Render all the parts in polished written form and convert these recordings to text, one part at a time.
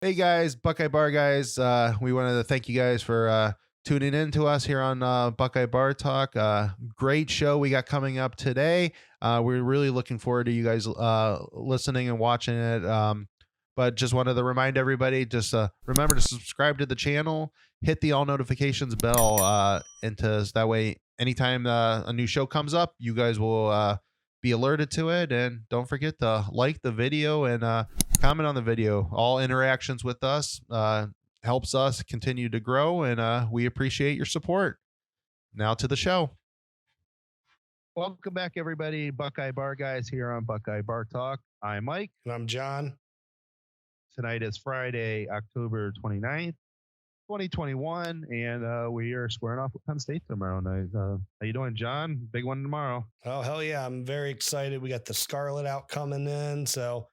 Hey guys, Buckeye Bar Guys. We wanted to thank you guys for tuning in to us here on Buckeye Bar Talk. Great show we got coming up today. We're really looking forward to you guys listening and watching it. But just wanted to remind everybody, just remember to subscribe to the channel, hit the all notifications bell, so that way anytime a new show comes up, you guys will be alerted to it. And don't forget to like the video and comment on the video. All interactions with us helps us continue to grow, and we appreciate your support. Now to the show. Welcome back, everybody. Buckeye Bar Guys here on Buckeye Bar Talk. I'm Mike. And I'm John. Tonight is Friday, October 29th, 2021, and we are squaring off with Penn State tomorrow night. How you doing, John? Big one tomorrow. Oh, hell yeah. I'm very excited. We got the Scarlet out coming in, so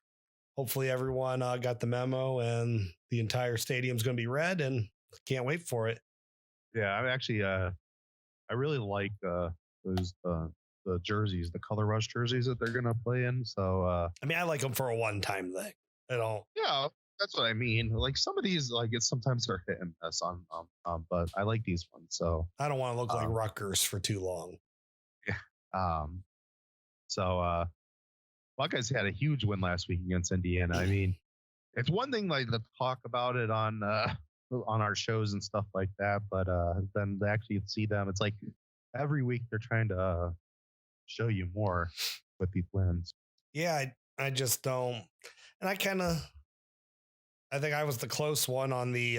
hopefully everyone got the memo and the entire stadium's going to be red, and can't wait for it. Yeah, I'm actually, I really like those the jerseys, the color rush jerseys that they're going to play in. So, I mean, I like them for a one-time thing at all. Yeah, that's what I mean. Like some of these, like it's sometimes they're hit and miss on, but I like these ones. So I don't want to look like Rutgers for too long. Yeah. So Buckeyes had a huge win last week against Indiana. I mean, it's one thing like to talk about it on our shows and stuff like that, but then to actually see them, it's like every week they're trying to show you more with these wins. Yeah, I just don't. And I think I was the close one on the,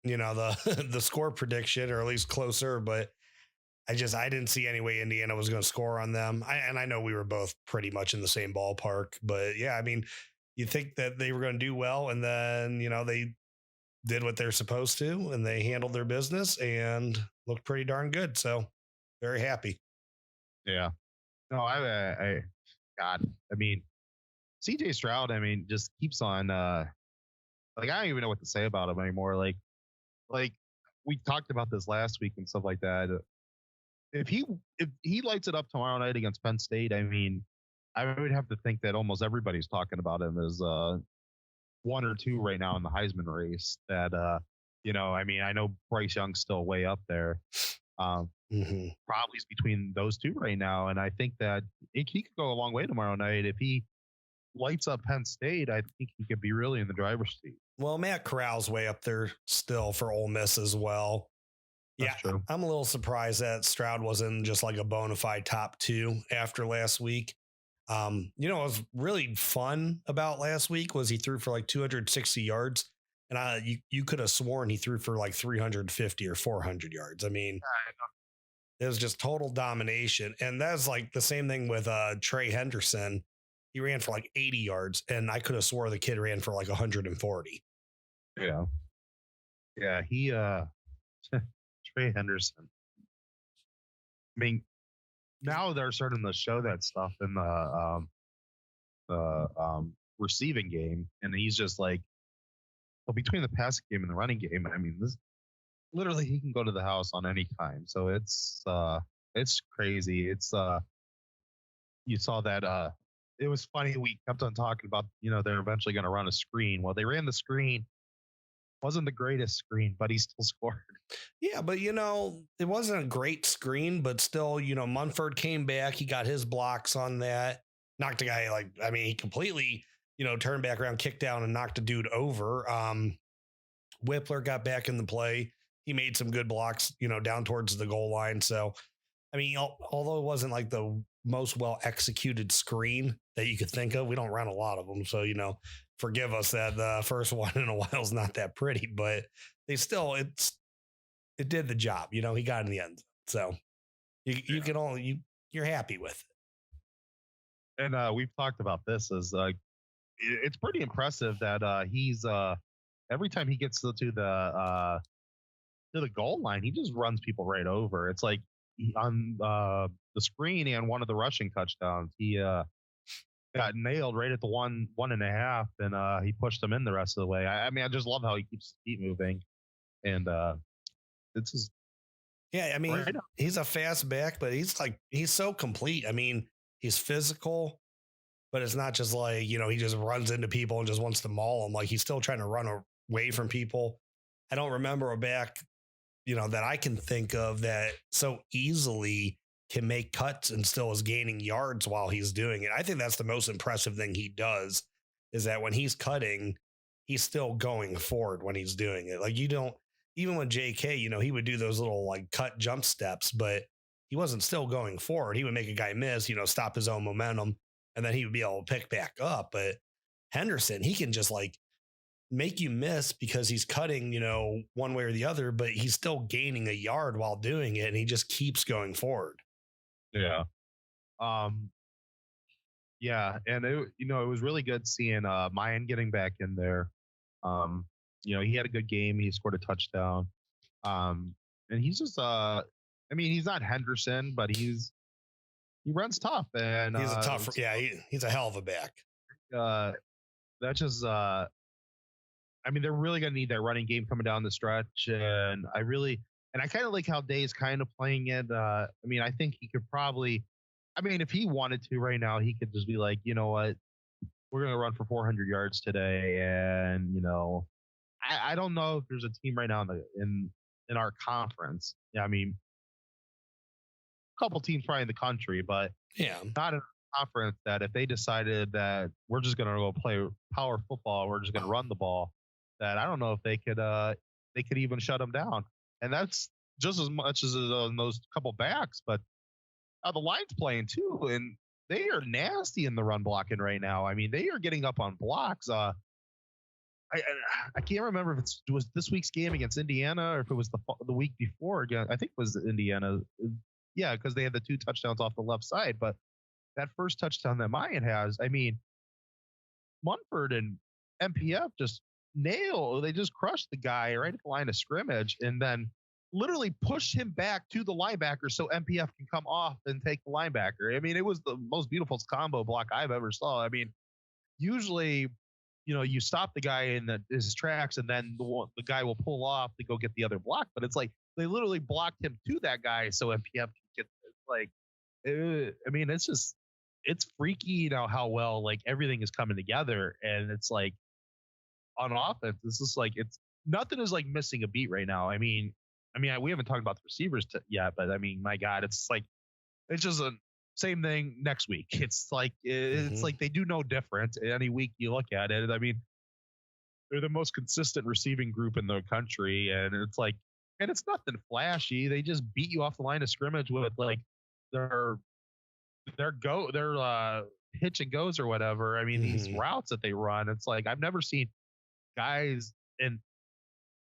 the score prediction, or at least closer, but I didn't see any way Indiana was going to score on them. I know we were both pretty much in the same ballpark, but yeah, I mean, you think that they were going to do well, and then, they did what they're supposed to, and they handled their business and looked pretty darn good. So very happy. Yeah. No, God, I mean, CJ Stroud, I mean, just keeps on, like, I don't even know what to say about him anymore. Like we talked about this last week and stuff like that. If he lights it up tomorrow night against Penn State, I mean, I would have to think that almost everybody's talking about him as one or two right now in the Heisman race. That I mean, I know Bryce Young's still way up there. Probably is between those two right now, and I think that he could go a long way tomorrow night if he lights up Penn State. I think he could be really in the driver's seat. Well, Matt Corral's way up there still for Ole Miss as well. That's yeah, true. I'm a little surprised that Stroud wasn't just like a bona fide top two after last week. What was really fun about last week was he threw for like 260 yards, and you could have sworn he threw for like 350 or 400 yards. I mean, it was just total domination, and that's like the same thing with Trey Henderson. He ran for like 80 yards, and I could have swore the kid ran for like 140. Yeah. Yeah, he Trey Henderson. I mean, now they're starting to show that stuff in the receiving game, and he's just like, well, between the passing game and the running game, I mean, this literally he can go to the house on any time. So it's crazy. It's you saw that it was funny. We kept on talking about, they're eventually going to run a screen. Well, they ran the screen. Wasn't the greatest screen, but he still scored. Yeah, but it wasn't a great screen, but still, Munford came back. He got his blocks on that. Knocked a guy he completely, turned back around, kicked down, and knocked a dude over. Whippler got back in the play. He made some good blocks, down towards the goal line. So, I mean, although it wasn't like the most well executed screen that you could think of, we don't run a lot of them. So, forgive us that the first one in a while is not that pretty, but it did the job. He got in the end. So you're happy with it. And we've talked about this as it's pretty impressive that he's every time he gets to the goal line, he just runs people right over. It's like on the screen and one of the rushing touchdowns, he got nailed right at the 1.5, and he pushed them in the rest of the way. I mean, I just love how he keeps his feet moving, and it's just yeah. I mean, he's a fast back, but he's so complete. I mean, he's physical. but it's not just like, he just runs into people and just wants to maul them. Like he's still trying to run away from people. I don't remember a back, that I can think of that so easily can make cuts and still is gaining yards while he's doing it. I think that's the most impressive thing he does is that when he's cutting, he's still going forward when he's doing it. Like even with JK, he would do those little like cut jump steps, but he wasn't still going forward. He would make a guy miss, stop his own momentum, and then he would be able to pick back up. But Henderson, he can just like make you miss because he's cutting, one way or the other, but he's still gaining a yard while doing it. And he just keeps going forward. Yeah. Yeah. And it was really good seeing Mayan getting back in there. He had a good game. He scored a touchdown. And he's just he's not Henderson, but he runs tough, and he's a tough. Yeah, he's a hell of a back. That's just. They're really going to need that running game coming down the stretch, and I kind of like how Day's kind of playing it. I think he could probably. If he wanted to right now, he could just be like, you know what, we're going to run for 400 yards today, and I don't know if there's a team right now in our conference. Yeah, a couple teams probably in the country, but not in a conference that if they decided that we're just going to go play power football, we're just going to run the ball, that I don't know if they could even shut them down. And that's just as much as on those couple backs, but the line's playing too, and they are nasty in the run blocking right now. They are getting up on blocks. I can't remember if it was this week's game against Indiana or if it was the week before again. I think it was Indiana. Yeah, because they had the 2 touchdowns off the left side. But that first touchdown that Mayan has, Munford and MPF they just crushed the guy right at the line of scrimmage and then literally pushed him back to the linebacker so MPF can come off and take the linebacker. It was the most beautiful combo block I've ever saw. Usually, you stop the guy in his tracks and then the guy will pull off to go get the other block. But it's like they literally blocked him to that guy so MPF can get it's freaky how well like everything is coming together. And it's like on offense, it's just like nothing is like missing a beat right now. We haven't talked about the receivers yet, but my God, it's like it's just a same thing next week. It's like like they do no different. Any week you look at it, they're the most consistent receiving group in the country, and it's nothing flashy. They just beat you off the line of scrimmage with like their hitch and goes or whatever. These routes that they run, it's like I've never seen guys in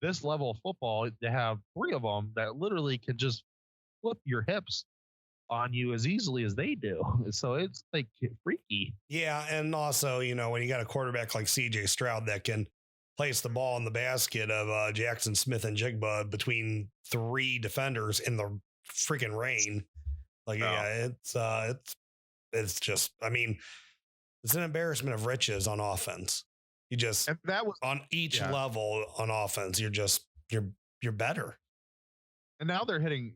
this level of football to have 3 of them that literally can just flip your hips on you as easily as they do. So it's like freaky. Yeah. And also, when you got a quarterback like CJ Stroud that can place the ball in the basket of Jackson Smith and Jigba between 3 defenders in the freaking rain. Like, yeah, it's just, it's an embarrassment of riches on offense. You just, and that was on each level on offense, you're better. And now they're getting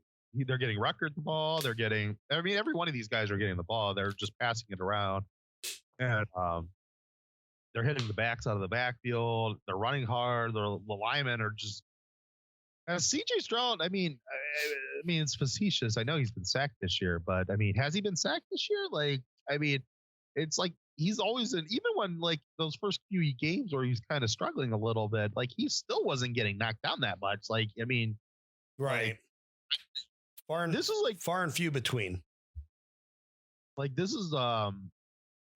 record the ball. They're getting, every one of these guys are getting the ball. They're just passing it around, and they're hitting the backs out of the backfield. They're running hard. The linemen are just. CJ Stroud, it's facetious. I know he's been sacked this year, but has he been sacked this year? It's like he's always even when like those first few games where he's kind of struggling a little bit, like he still wasn't getting knocked down that much. Right. This is like far and few between. Like this is and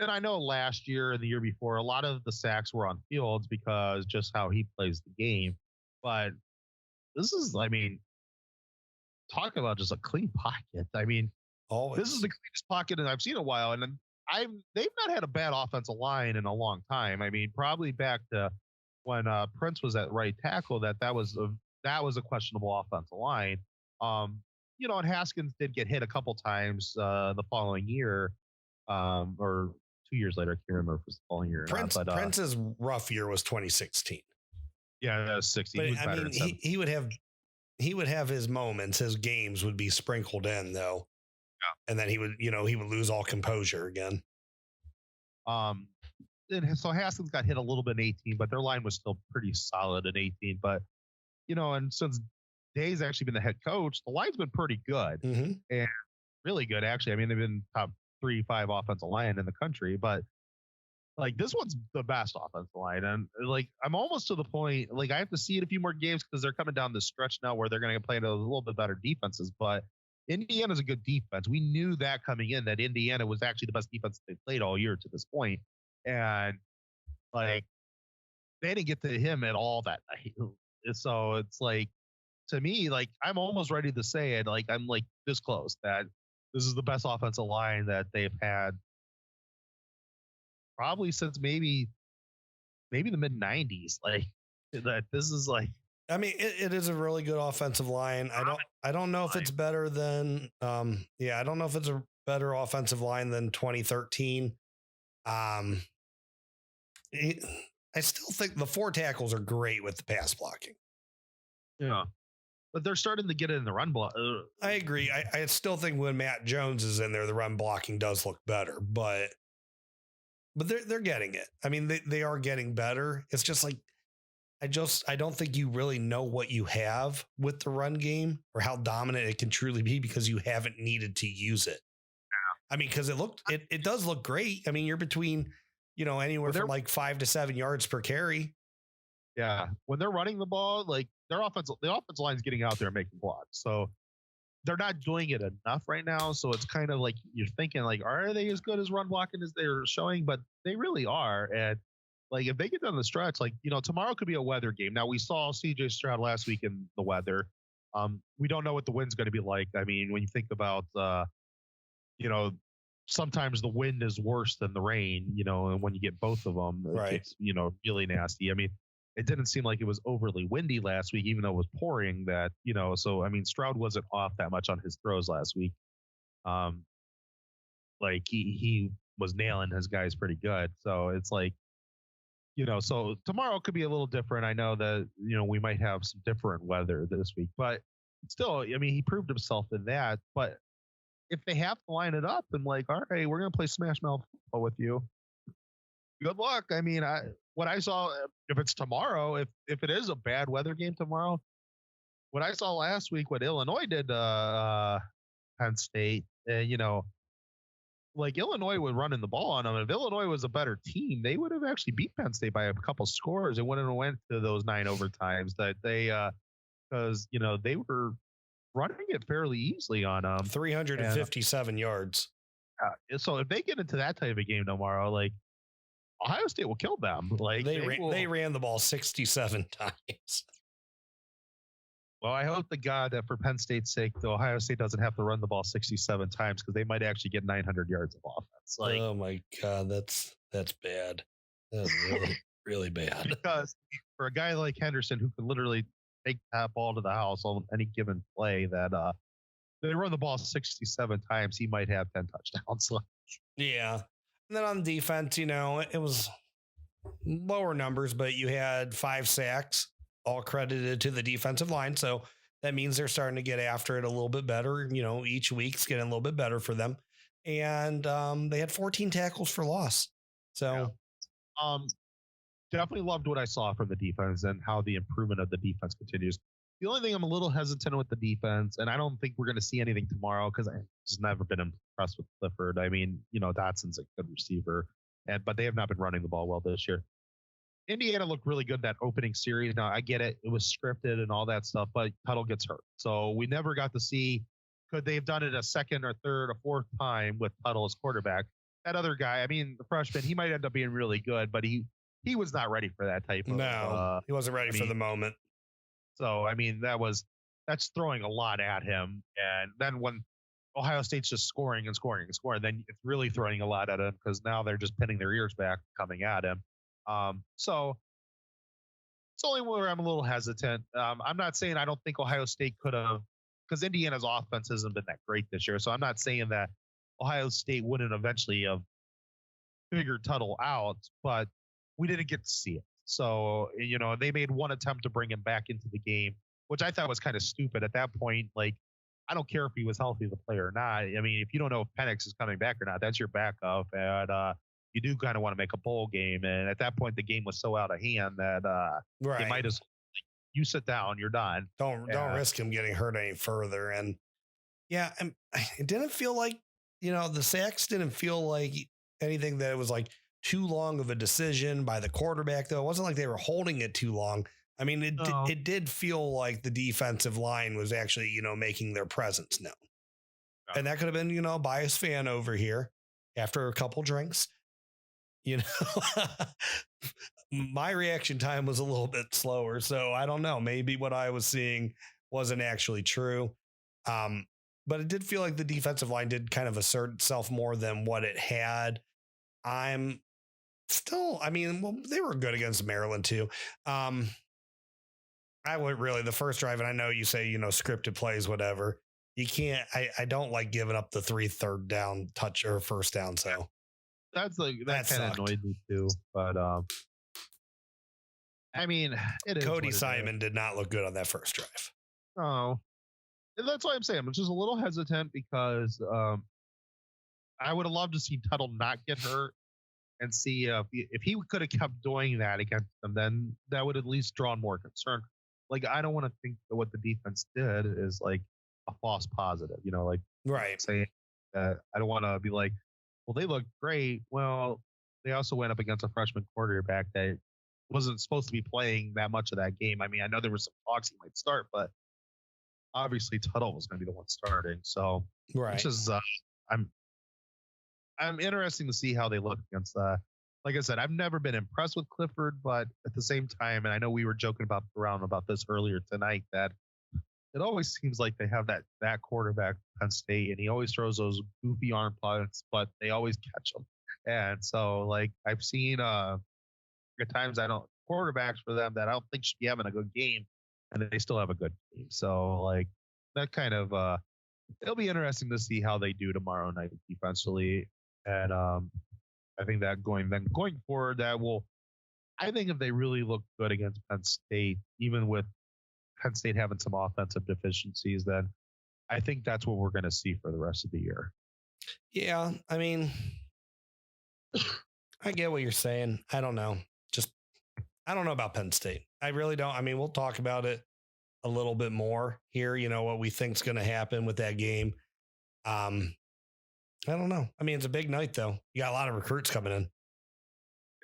I know last year and the year before, a lot of the sacks were on Fields because just how he plays the game. But this is, talk about just a clean pocket. Always. This is the cleanest pocket that I've seen in a while, and they've not had a bad offensive line in a long time. Probably back to when Prince was at right tackle, that was a questionable offensive line. And Haskins did get hit a couple times the following year, or 2 years later. I can't remember if it was the following year or not. But Prince's rough year was 2016. Yeah, that was 16. But he would have his moments. His games would be sprinkled in though, and then he would lose all composure again. And so Haskins got hit a little bit in 18, but their line was still pretty solid in 18. But, and since Day's actually been the head coach, the line's been pretty good and really good, actually. I mean, they've been top 3-5 offensive line in the country, but like this one's the best offensive line. And like, I'm almost to the point, like I have to see it a few more games because they're coming down the stretch now where they're going to play a little bit better defenses, but Indiana's a good defense. We knew that coming in, that Indiana was actually the best defense they played all year to this point. And like, they didn't get to him at all that night. So it's like, to me, like I'm almost ready to say it. Like I'm like this close that this is the best offensive line that they've had probably since maybe the mid 90s. Like that, this is like. I mean, it is a really good offensive line. I don't know if it's better than. I don't know if it's a better offensive line than 2013. I still think the 4 tackles are great with the pass blocking. Yeah. But they're starting to get it in the run block. I agree. I still think when Matt Jones is in there, the run blocking does look better, but they're getting it. I mean, they are getting better. It's just like, I don't think you really know what you have with the run game or how dominant it can truly be because you haven't needed to use it. I mean, because it does look great. I mean, you're between, anywhere from like 5 to 7 yards per carry. Yeah. When they're running the ball, like the offensive line's getting out there and making blocks. So they're not doing it enough right now. So it's kind of like you're thinking like, are they as good as run blocking as they're showing? But they really are. And like if they get down the stretch, like, tomorrow could be a weather game. Now we saw CJ Stroud last week in the weather. We don't know what the wind's going to be like. I mean, when you think about, sometimes the wind is worse than the rain, and when you get both of them, right. It's, really nasty. I mean, it didn't seem like it was overly windy last week, even though it was pouring that, so, I mean, Stroud wasn't off that much on his throws last week. Like he was nailing his guys pretty good. So it's like, so tomorrow could be a little different. I know that, we might have some different weather this week, but still, I mean, he proved himself in that. But if they have to line it up and like, all right, we're going to play smash mouth football with you, good luck. I mean, what I saw, if it's tomorrow, if it is a bad weather game tomorrow, what I saw last week, what Illinois did Penn State, like Illinois was running the ball on them. If Illinois was a better team, they would have actually beat Penn State by a couple scores. It wouldn't have went to those 9 overtimes that they, because, they were running it fairly easily on them. 357 yards. So if they get into that type of game tomorrow, like Ohio State will kill them. Like they ran the ball 67 times. Well, I hope to God that for Penn State's sake, the Ohio State doesn't have to run the ball 67 times because they might actually get 900 yards of offense. Like, oh my God, that's bad. That's really, really bad. Because for a guy like Henderson who can literally take that ball to the house on any given play, that they run the ball 67 times, he might have 10 touchdowns. Yeah. And then on defense, it was lower numbers, but you had 5 sacks, all credited to the defensive line. So that means they're starting to get after it a little bit better. Each week's getting a little bit better for them. And they had 14 tackles for loss. So definitely loved what I saw from the defense and how the improvement of the defense continues. The only thing I'm a little hesitant with the defense, and I don't think we're going to see anything tomorrow because I've just never been impressed with Clifford. I mean, Dotson's a good receiver, but they have not been running the ball well this year. Indiana looked really good that opening series. Now, I get it. It was scripted and all that stuff, but Tuttle gets hurt. So we never got to see, could they have done it a second or third or fourth time with Tuttle as quarterback? That other guy, I mean, the freshman, he might end up being really good, but he was not ready for that type of. No, he wasn't ready for the moment. So, I mean, that's throwing a lot at him. And then when Ohio State's just scoring and scoring and scoring, then it's really throwing a lot at him because now they're just pinning their ears back coming at him. So it's only where I'm a little hesitant. I'm not saying I don't think Ohio State could have, because Indiana's offense hasn't been that great this year. So I'm not saying that Ohio State wouldn't eventually have figured Tuttle out, but we didn't get to see it. So, they made one attempt to bring him back into the game, which I thought was kind of stupid at that point. Like, I don't care if he was healthy to play or not. I mean, if you don't know if Penix is coming back or not, that's your backup. And you do kind of want to make a bowl game. And at that point, the game was so out of hand that they might as you sit down, you're done. Don't risk him getting hurt any further. And yeah, it didn't feel like, the sacks didn't feel like anything that was like too long of a decision by the quarterback, though. It wasn't like they were holding it too long. I mean, it did feel like the defensive line was actually, making their presence known. Yeah. And that could have been, a biased fan over here after a couple drinks. My reaction time was a little bit slower. So I don't know. Maybe what I was seeing wasn't actually true. But it did feel like the defensive line did kind of assert itself more than what it had. They were good against Maryland too. I would really, the first drive, and I know you say, scripted plays, whatever. You can't, I don't like giving up the 3 third down touch or first down. So that kind of annoyed me too. But Cody Simon did not look good on that first drive. Oh, that's why I'm saying I'm just a little hesitant because I would have loved to see Tuttle not get hurt and see if he could have kept doing that against them, then that would at least draw more concern. Like, I don't want to think that what the defense did is like a false positive, right. Saying that I don't want to be like, well, they look great. Well, they also went up against a freshman quarterback that wasn't supposed to be playing that much of that game. I mean, I know there was some talks he might start, but obviously Tuttle was going to be the one starting. So, right. Which is, I'm interested to see how they look against like I said, I've never been impressed with Clifford, but at the same time, and I know we were joking around about this earlier tonight, that it always seems like they have that quarterback Penn State, and he always throws those goofy arm punts, but they always catch them. And so, like, I've seen at times quarterbacks for them that I don't think should be having a good game, and they still have a good game. So, like, that kind of it'll be interesting to see how they do tomorrow night defensively. And I think that going forward, I think if they really look good against Penn State, even with Penn State having some offensive deficiencies, then I think that's what we're going to see for the rest of the year. Yeah, I mean, I get what you're saying. I don't know. I don't know about Penn State. I really don't. I mean, we'll talk about it a little bit more here, what we think is going to happen with that game. I don't know. I mean, it's a big night though. You got a lot of recruits coming in.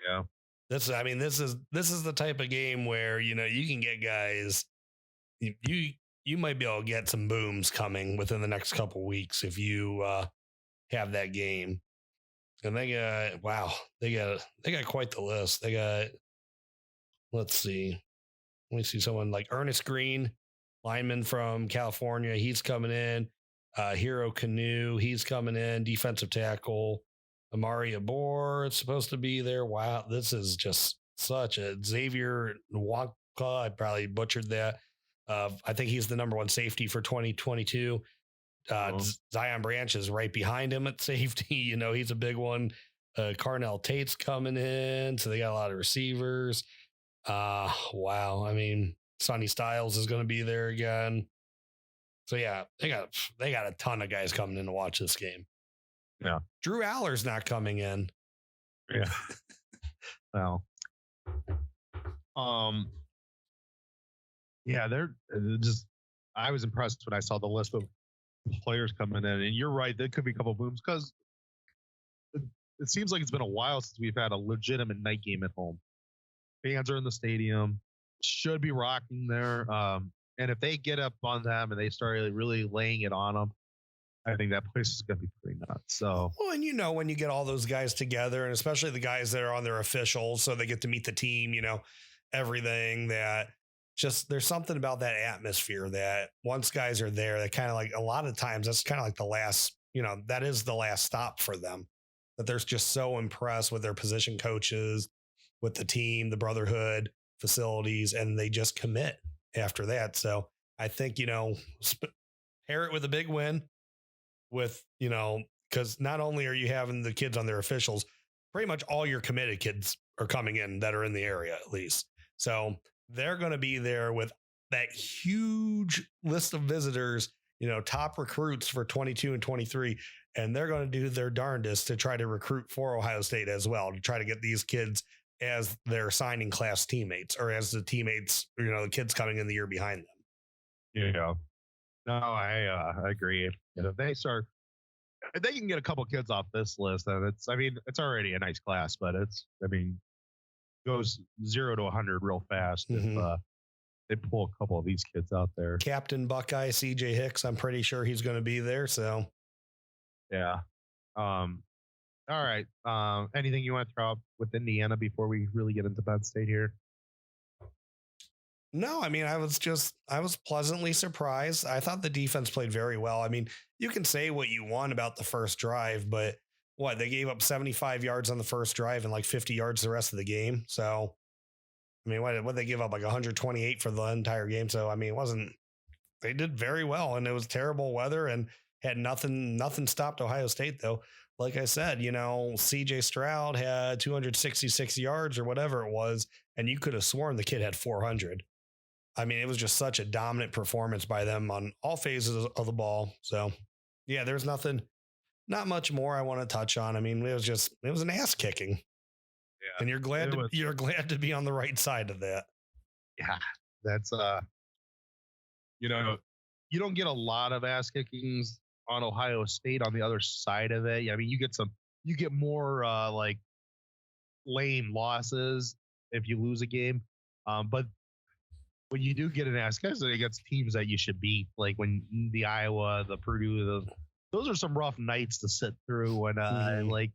Yeah. This is the type of game where, you can get guys, you might be able to get some booms coming within the next couple weeks if you have that game. And they got quite the list. They got, let me see someone like Ernest Green, lineman from California. He's coming in. Hero Canoe, he's coming in. Defensive tackle Amari Abor, it's supposed to be there. Wow, this is just such a Xavier Nwaka. I probably butchered that. I think he's the number 1 safety for 2022. Zion Branch is right behind him at safety. He's a big one. Carnell Tate's coming in, so they got a lot of receivers. Wow. I mean, Sonny Styles is going to be there again. So yeah, they got a ton of guys coming in to watch this game. Yeah. Drew Aller's not coming in. Yeah. Well. Yeah, they're just, I was impressed when I saw the list of players coming in, and you're right, there could be a couple booms because it seems like it's been a while since we've had a legitimate night game at home. Fans are in the stadium, should be rocking there. And if they get up on them and they start really laying it on them, I think that place is going to be pretty nuts. So, well, and when you get all those guys together, and especially the guys that are on their officials, so they get to meet the team, everything that just, there's something about that atmosphere that once guys are there, that kind of like a lot of times that's kind of like the last, that is the last stop for them, that they're just so impressed with their position coaches, with the team, the brotherhood, facilities, and they just commit after that. So I think, pair it with a big win with, because not only are you having the kids on their officials, pretty much all your committed kids are coming in that are in the area at least. So they're going to be there with that huge list of visitors, top recruits for 22 and 23. and they're going to do their darndest to try to recruit for Ohio State as well, to try to get these kids as their signing class teammates, or as the teammates, the kids coming in the year behind them. Yeah. No, I agree. And if they can get a couple kids off this list, then it's already a nice class, but goes 0 to 100 real fast. Mm-hmm. If they pull a couple of these kids out there. Captain Buckeye, CJ Hicks, I'm pretty sure he's going to be there. So, yeah. All right. Anything you want to throw up with Indiana before we really get into Penn State here? No, I was pleasantly surprised. I thought the defense played very well. You can say what you want about the first drive, but they gave up 75 yards on the first drive and like 50 yards the rest of the game. So, what they give up, like 128 for the entire game. So, they did very well, and it was terrible weather and had nothing stopped Ohio State though. Like I said, CJ Stroud had 266 yards or whatever it was, and you could have sworn the kid had 400. It was just such a dominant performance by them on all phases of the ball. So, yeah, there's not much more I want to touch on. It was an ass kicking. Yeah. And you're glad to be on the right side of that. Yeah. That's, you don't get a lot of ass kickings on Ohio State on the other side of it. You get more, like lame losses if you lose a game. But when you do get an ass kicking against teams that you should beat, like when the Iowa, the Purdue, those are some rough nights to sit through. And like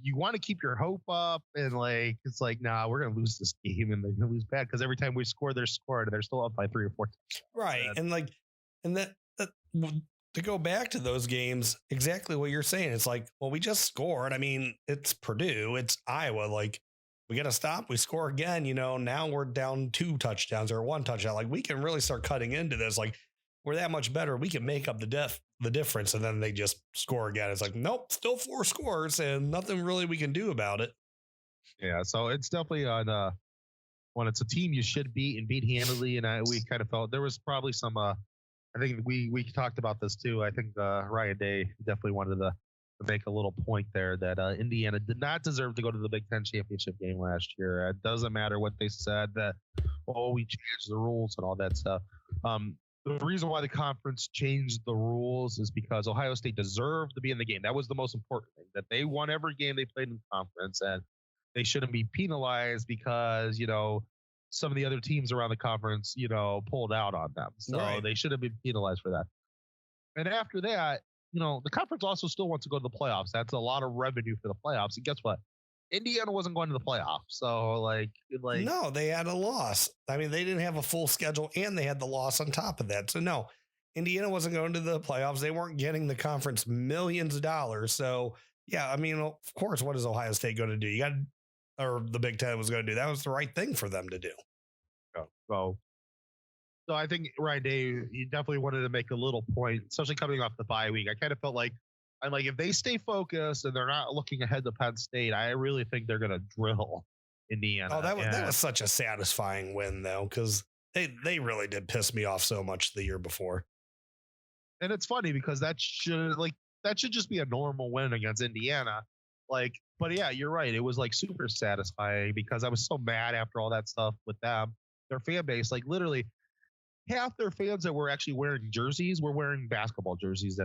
you want to keep your hope up, and like it's like, nah, we're gonna lose this game, and they're gonna lose bad because every time we score, they're scored, and they're still up by 3 or 4 times. Right, and that to go back to those games, exactly what you're saying. It's like, well, we just scored. It's Purdue, it's Iowa. Like, we got to stop. We score again. Now we're down 2 touchdowns or 1 touchdown. Like, we can really start cutting into this. Like, we're that much better. We can make up the difference. And then they just score again. It's like, nope, still 4 scores and nothing really we can do about it. Yeah. So it's definitely on, when it's a team you should beat and beat handily. And we kind of felt there was probably some, I think we talked about this too. I think Ryan Day definitely wanted to make a little point there that Indiana did not deserve to go to the Big Ten championship game last year. It doesn't matter what they said that, we changed the rules and all that stuff. The reason why the conference changed the rules is because Ohio State deserved to be in the game. That was the most important thing, that they won every game they played in the conference, and they shouldn't be penalized because, some of the other teams around the conference, pulled out on them. So right. They should have been penalized for that. And after that, the conference also still wants to go to the playoffs. That's a lot of revenue for the playoffs. And guess what? Indiana wasn't going to the playoffs. So like no, they had a loss. They didn't have a full schedule, and they had the loss on top of that. So no, Indiana wasn't going to the playoffs. They weren't getting the conference millions of dollars. So yeah, of course, what is Ohio State going to do? Or the Big Ten was going to do. That was the right thing for them to do. So I think Ryan Day, he definitely wanted to make a little point, especially coming off the bye week. I kind of felt like, if they stay focused and they're not looking ahead to Penn State, I really think they're going to drill Indiana. Oh, that was such a satisfying win, though, because they really did piss me off so much the year before. And it's funny because that should just be a normal win against Indiana. But yeah, you're right. It was super satisfying because I was so mad after all that stuff with them. Their fan base, literally half their fans that were actually wearing jerseys were wearing basketball jerseys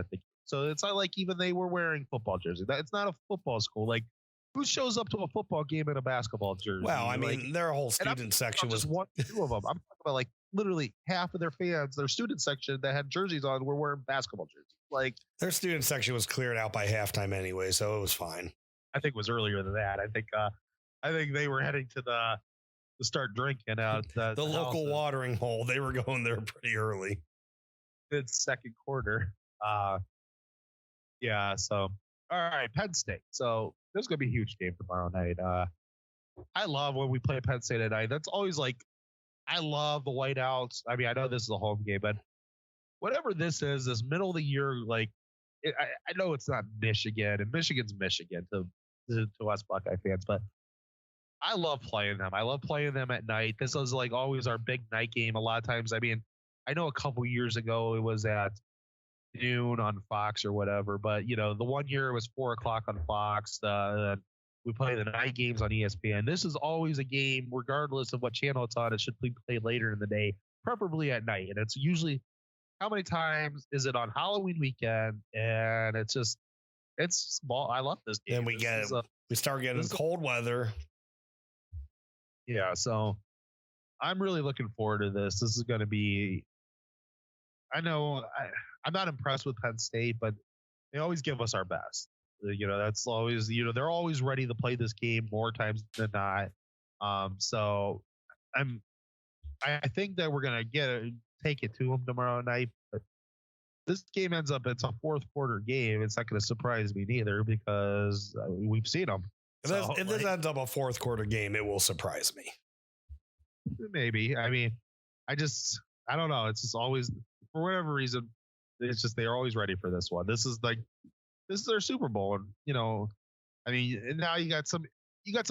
so it's not like even they were wearing football jerseys. It's not a football school. Who shows up to a football game in a basketball jersey? Well, their whole student section was just 1 or 2 of them. I'm talking about literally half of their fans, their student section that had jerseys on were wearing basketball jerseys. Their student section was cleared out by halftime anyway, so it was fine. I think it was earlier than that. I think they were heading to start drinking out the local watering hole. They were going there pretty early. It's second quarter. Yeah. So, all right, Penn State. So there's going to be a huge game tomorrow night. I love when we play Penn State at night. That's always I love the whiteouts. I know this is a home game, but whatever this is, this middle of the year, I know it's not Michigan, and Michigan's Michigan to us Buckeye fans, but I love playing them. I love playing them at night. This was always our big night game. A lot of times, I know a couple years ago it was at noon on Fox or whatever. But the one year it was 4 o'clock on Fox. We play the night games on ESPN. This is always a game, regardless of what channel it's on. It should be played later in the day, preferably at night. And it's usually, how many times is it on Halloween weekend? And it's ball. I love this game. And we start getting cold weather. Yeah, so I'm really looking forward to this. This is going to be. I know I'm not impressed with Penn State, but they always give us our best. That's always, they're always ready to play this game more times than not. So I think that we're going to take it to them tomorrow night. But this game ends up, it's a fourth quarter game. It's not going to surprise me neither because we've seen them. If this ends up a fourth quarter game, it will surprise me. Maybe. I mean, I don't know. It's just always, for whatever reason, it's just, they're always ready for this one. This is their Super Bowl. And, and now you got some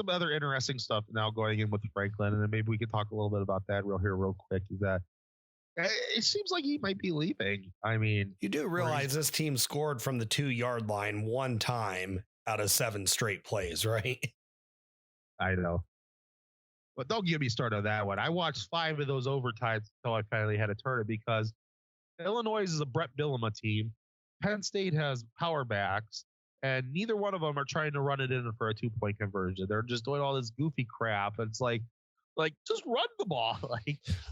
other interesting stuff now going in with Franklin. And then maybe we could talk a little bit about that real quick. Is that it seems like he might be leaving. I mean, you do realize this team scored from the 2-yard line one time out of 7 straight plays, right? I know. But don't get me started on that one. I watched 5 of those overtimes until I finally had to turn it because Illinois is a Brett Bielema team. Penn State has power backs, and neither one of them are trying to run it in for a 2-point conversion. They're just doing all this goofy crap. And it's like just run the ball.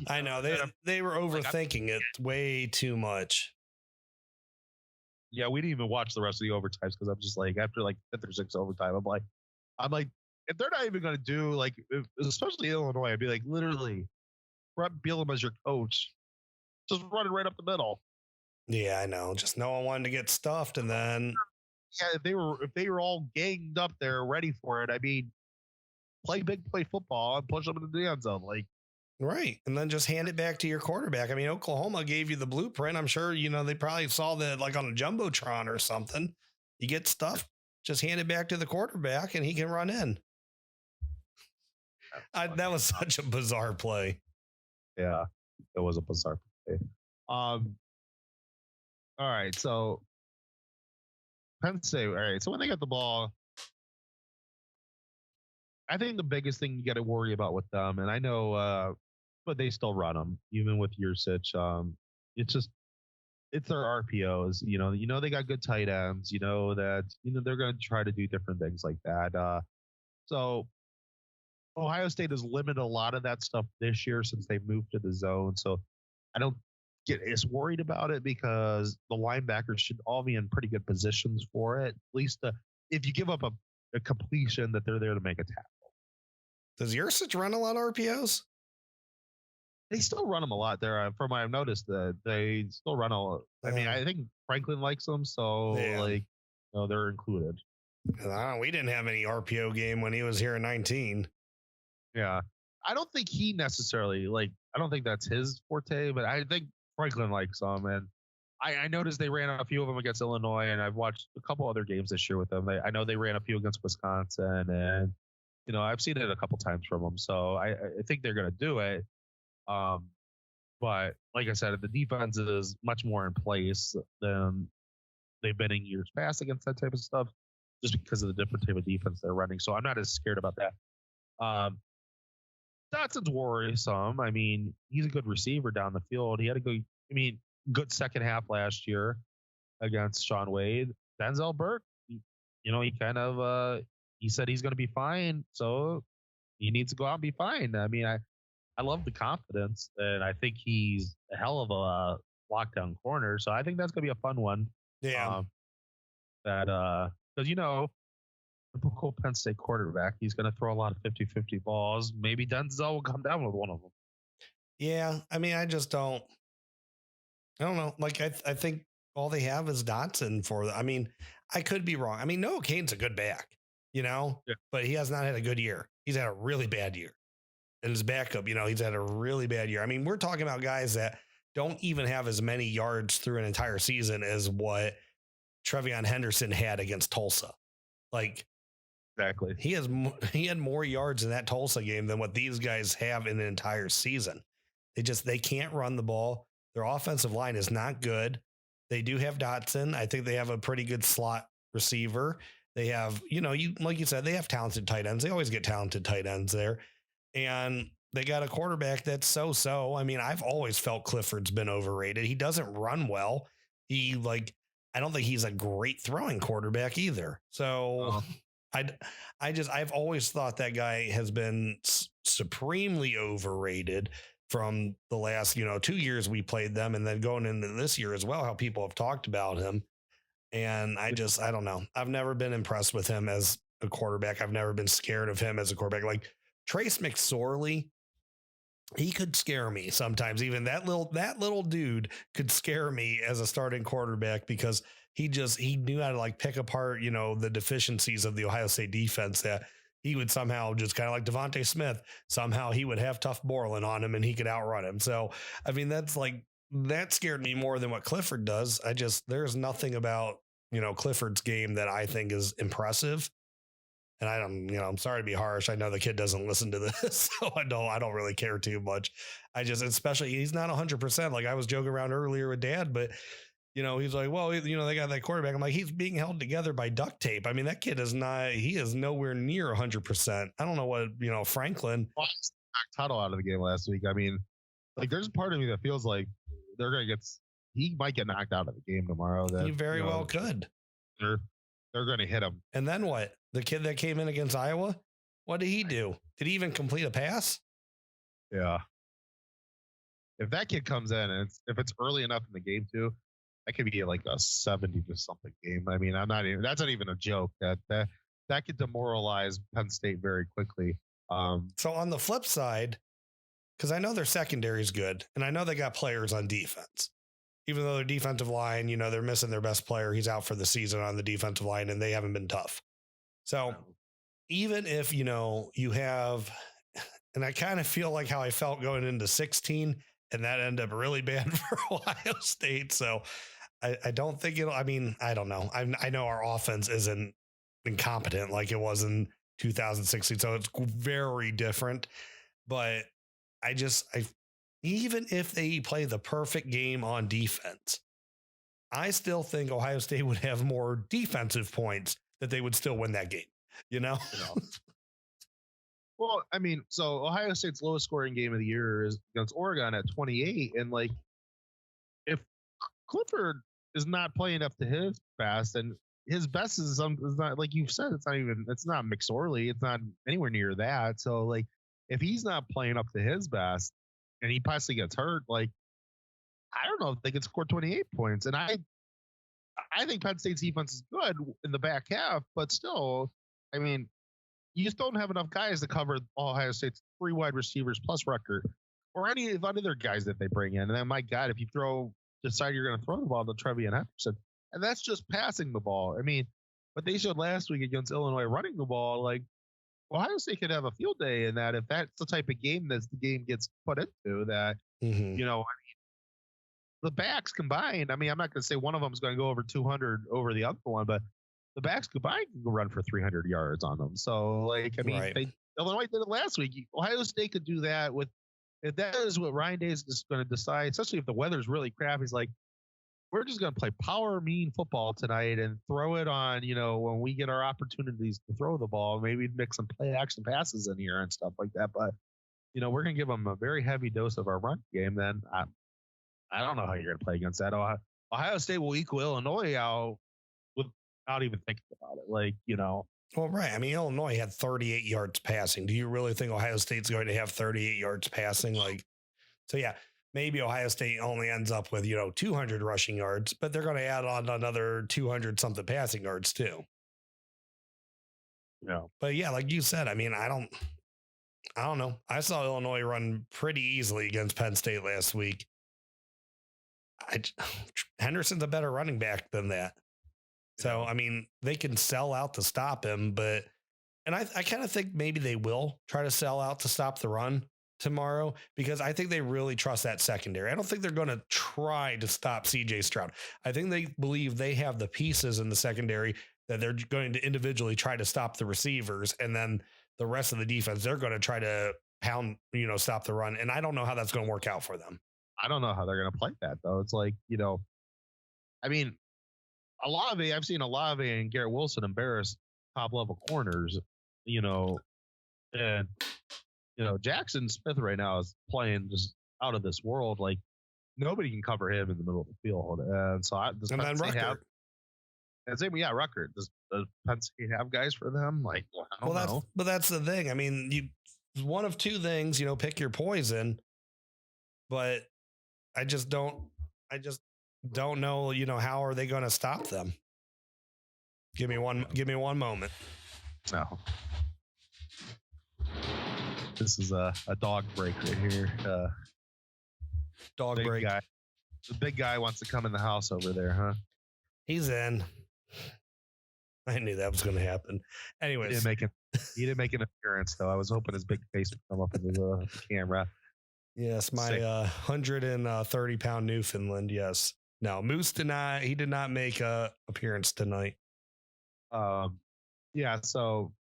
I know they were overthinking it way too much. Yeah, we didn't even watch the rest of the overtimes because I'm just like, after 5th or 6th overtime, I'm like, if they're not even going to do especially Illinois, I'd be like, literally, Brett Bielema as your coach, just running right up the middle. Yeah, I know. Just no one wanted to get stuffed, and then if they were all ganged up there, ready for it. I mean, play football and push them into the end zone, right, and then just hand it back to your quarterback. I mean, Oklahoma gave you the blueprint. I'm sure they probably saw that on a jumbotron or something. You get stuffed, just hand it back to the quarterback, and he can run in. That was such a bizarre play. Yeah, it was a bizarre play. All right, so Penn State. All right, so when they got the ball, I think the biggest thing you got to worry about with them, and I know, but they still run them even with Yursich. It's their RPOs. They got good tight ends. That they're going to try to do different things like that. So Ohio State has limited a lot of that stuff this year since they moved to the zone. So I don't get as worried about it because the linebackers should all be in pretty good positions for it. At least if you give up a completion, that they're there to make a tackle. Does Yursich run a lot of RPOs? They still run them a lot there. From what I've noticed, that they still run a lot. I mean, I think Franklin likes them, so they're included. We didn't have any RPO game when he was here in 19. Yeah, I don't think he necessarily I don't think that's his forte, but I think Franklin likes them, and I noticed they ran a few of them against Illinois, and I've watched a couple other games this year with them. I know they ran a few against Wisconsin, and I've seen it a couple times from them, so I think they're going to do it. But like I said, the defense is much more in place than they've been in years past against that type of stuff, just because of the different type of defense they're running. So I'm not as scared about that. Dotson's worrisome. I mean, he's a good receiver down the field. He had a good second half last year against Sean Wade. Denzel Burke, he kind of he said he's going to be fine, so he needs to go out and be fine. I mean, I love the confidence, and I think he's a hell of a lockdown corner. So I think that's going to be a fun one. Yeah. Because typical Penn State quarterback, he's going to throw a lot of 50-50 balls. Maybe Denzel will come down with one of them. Yeah, I mean, I don't know. I think all they have is Dotson for. I mean, I could be wrong. I mean, Noah Cain's a good back, but he has not had a good year. He's had a really bad year. And his backup, he's had a really bad year. I mean, we're talking about guys that don't even have as many yards through an entire season as what Trevion Henderson had against Tulsa. Exactly. He had more yards in that Tulsa game than what these guys have in an entire season. They can't run the ball. Their offensive line is not good. They do have Dotson. I think they have a pretty good slot receiver. They have, like you said, they have talented tight ends. They always get talented tight ends there. And they got a quarterback that's so. I mean, I've always felt Clifford's been overrated. He doesn't run well. I don't think he's a great throwing quarterback either. So I've always thought that guy has been supremely overrated from the last, 2 years we played them. And then going into this year as well, how people have talked about him. And I don't know. I've never been impressed with him as a quarterback. I've never been scared of him as a quarterback. Like Trace McSorley, he could scare me sometimes. Even that little dude could scare me as a starting quarterback because he knew how to like pick apart, the deficiencies of the Ohio State defense that he would somehow just kind of like Devontae Smith. Somehow he would have Tough Borland on him and he could outrun him. So, I mean, that scared me more than what Clifford does. There's nothing about, Clifford's game that I think is impressive. And I'm sorry to be harsh. I know the kid doesn't listen to this, so I don't really care too much. Especially he's not 100%. Like I was joking around earlier with Dad, but he's like, well, they got that quarterback. I'm like, he's being held together by duct tape. I mean, that kid he is nowhere near 100%. I don't know what, Franklin. Well, Tuttle out of the game last week. I mean, like there's a part of me that feels like he might get knocked out of the game tomorrow. He very well could. They're going to hit him. And then what? The kid that came in against Iowa, what did he do? Did he even complete a pass? Yeah. If that kid comes in and if it's early enough in the game too, that could be like a 70 to something game. I mean, that's not even a joke. That could demoralize Penn State very quickly. So on the flip side, because I know their secondary is good, and I know they got players on defense. Even though their defensive line, they're missing their best player. He's out for the season on the defensive line, and they haven't been tough. So even if, you have, and I kind of feel like how I felt going into 16, and that ended up really bad for Ohio State. So I don't think I don't know. I know our offense isn't incompetent like it was in 2016. So it's very different, but even if they play the perfect game on defense, I still think Ohio State would have more defensive points that they would still win that game, Well, I mean, so Ohio State's lowest scoring game of the year is against Oregon at 28. And like, if Clifford is not playing up to his best, and his best is not, like you've said, it's not McSorley. It's not anywhere near that. So like, if he's not playing up to his best and he possibly gets hurt, like, I don't know if they can score 28 points. And I think Penn State's defense is good in the back half, but still, I mean, you just don't have enough guys to cover Ohio State's 3 wide receivers plus Rucker or any of the other guys that they bring in. And then, my God, if you decide you're going to throw the ball to Trevian Henderson, and that's just passing the ball. I mean, what they showed last week against Illinois running the ball, like, Ohio State could have a field day in that if that's the type of game that the game gets put into that, the backs combined, I mean, I'm not going to say one of them is going to go over 200 over the other one, but the backs combined can go run for 300 yards on them. So, like, I mean, Illinois did it last week. Ohio State could do that if that is what Ryan Day is just going to decide, especially if the weather's really crap. He's like, we're just going to play power mean football tonight and throw it on, when we get our opportunities to throw the ball, maybe mix some play action passes in here and stuff like that. But, we're going to give them a very heavy dose of our run game. Then I don't know how you're going to play against that. Ohio State will equal Illinois out without even thinking about it. Like, Well, right. I mean, Illinois had 38 yards passing. Do you really think Ohio State's going to have 38 yards passing? So yeah, maybe Ohio State only ends up with, 200 rushing yards, but they're going to add on another 200 something passing yards too. Yeah. But yeah, like you said, I mean, I don't know. I saw Illinois run pretty easily against Penn State last week. Henderson's a better running back than that. So, I mean, they can sell out to stop him, and I kind of think maybe they will try to sell out to stop the run tomorrow because I think they really trust that secondary. I don't think they're going to try to stop CJ Stroud. I think they believe they have the pieces in the secondary that they're going to individually try to stop the receivers, and then the rest of the defense, they're going to try to pound, stop the run. And I don't know how that's going to work out for them. I don't know how they're going to play that, though. It's like, I mean, I've seen Olave and Garrett Wilson embarrass top level corners, you know, and Jackson Smith right now is playing just out of this world. Like nobody can cover him in the middle of the field, and so does And Penn then State have? Rucker. And same, yeah, Rucker. Does Penn State have guys for them? Like, I don't know. But that's the thing. I mean, one of two things. Pick your poison. But I just don't know. How are they going to stop them? Give me one moment. No. This is a dog break right here. Dog break. The big guy wants to come in the house over there, huh? He's in. I knew that was going to happen. Anyways, he didn't make an appearance though. I was hoping his big face would come up into the camera. Yes, my 130-pound Newfoundland. Yes. No, Moose did not make a appearance tonight. Yeah. So,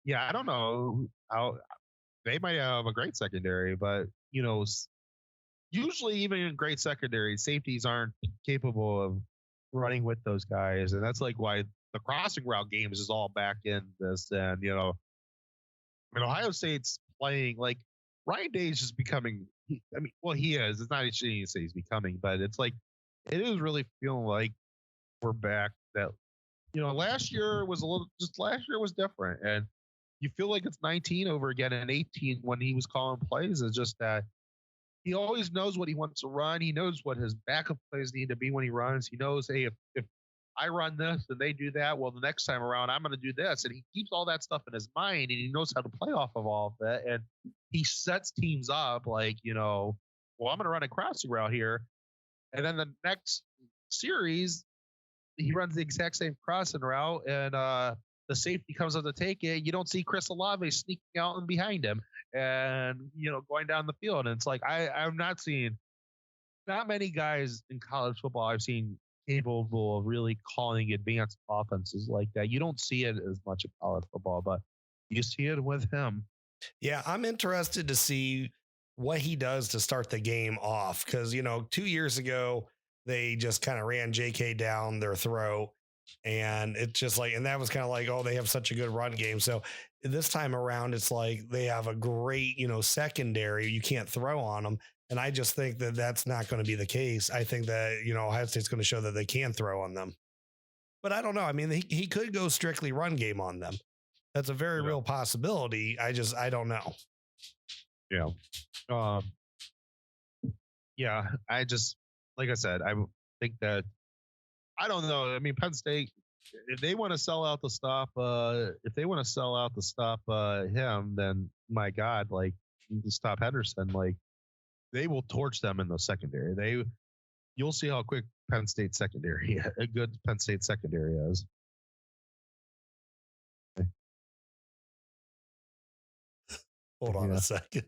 yeah, I don't know how they might have a great secondary, but usually even in great secondary, safeties aren't capable of running with those guys, and that's like why the crossing route games is all back in this. And Ohio State's playing like Ryan Day's just becoming. He is. It's not easy to say he's becoming, but it's like it is really feeling like we're back. That last year was different, and you feel like it's 19 over again and 18 when he was calling plays. It's just that he always knows what he wants to run. He knows what his backup plays need to be when he runs. He knows, hey, if I run this and they do that, well, the next time around, I'm going to do this. And he keeps all that stuff in his mind, and he knows how to play off of all of that. And he sets teams up like, well, I'm going to run a crossing route here. And then the next series, he runs the exact same crossing route, and the safety comes up to take it. You don't see Chris Olave sneaking out and behind him and, going down the field. And it's like, I'm not seeing not many guys in college football I've seen capable of really calling advanced offenses like that. You don't see it as much in college football, but you see it with him. Yeah, I'm interested to see what he does to start the game off. Because, 2 years ago, they just kind of ran JK down their throat. And it's just like, and that was kind of like, oh, they have such a good run game. So this time around, it's like they have a great, secondary. You can't throw on them. And I just think that that's not going to be the case. I think that, Ohio State's going to show that they can throw on them. But I don't know. I mean, he could go strictly run game on them. That's a very real possibility. I don't know. Yeah. Yeah. Like I said, I think that, I don't know. I mean, Penn State, if they want to sell out to stop him, then my God, like to stop Henderson, like they will torch them in the secondary. You'll see how quick Penn State secondary, a good Penn State secondary is. Hold on a second.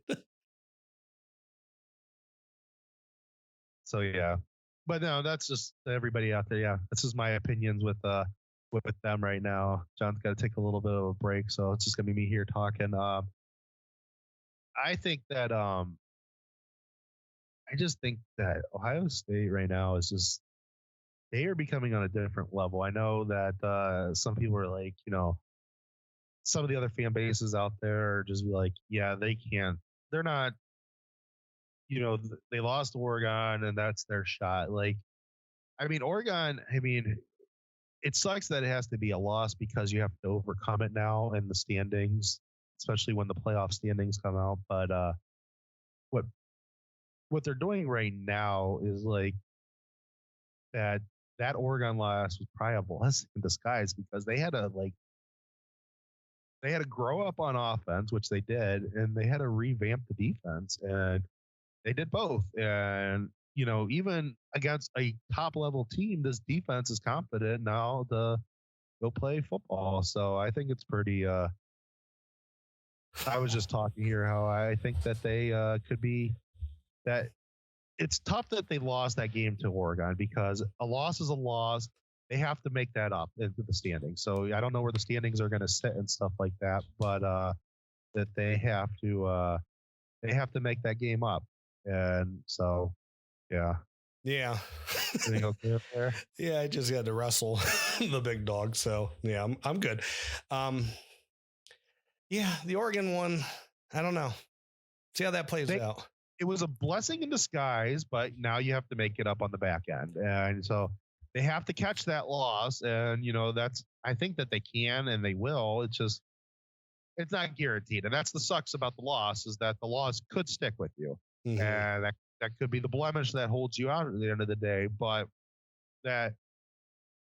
So yeah, but no, that's just everybody out there. Yeah, this is my opinions with them right now. John's got to take a little bit of a break, so it's just gonna be me here talking. I think that I just think that Ohio State right now is just, they are becoming on a different level. I know that some people are like, some of the other fan bases out there are just like, yeah, they're not, they lost to Oregon and that's their shot. Like, I mean, Oregon, it sucks that it has to be a loss because you have to overcome it now in the standings, especially when the playoff standings come out. But what they're doing right now is like that Oregon loss was probably a blessing in disguise, because they had to grow up on offense, which they did, and they had to revamp the defense, and they did both. And even against a top level team, this defense is confident now to go play football. So I think it's pretty I was just talking here how I think that they could be, that it's tough that they lost that game to Oregon, because a loss is a loss. They have to make that up into the standings. So I don't know where the standings are going to sit and stuff like that, but that they have to make that game up. And so, yeah. Yeah. Everything okay up there? Yeah, I just had to wrestle the big dog. So yeah, I'm good. Yeah, the Oregon one, I don't know. See how that plays out. It was a blessing in disguise, but now you have to make it up on the back end. And so they have to catch that loss. And, I think that they can and they will. It's not guaranteed. And that's the sucks about the loss, is that the loss could stick with you. Mm-hmm. And that could be the blemish that holds you out at the end of the day. But that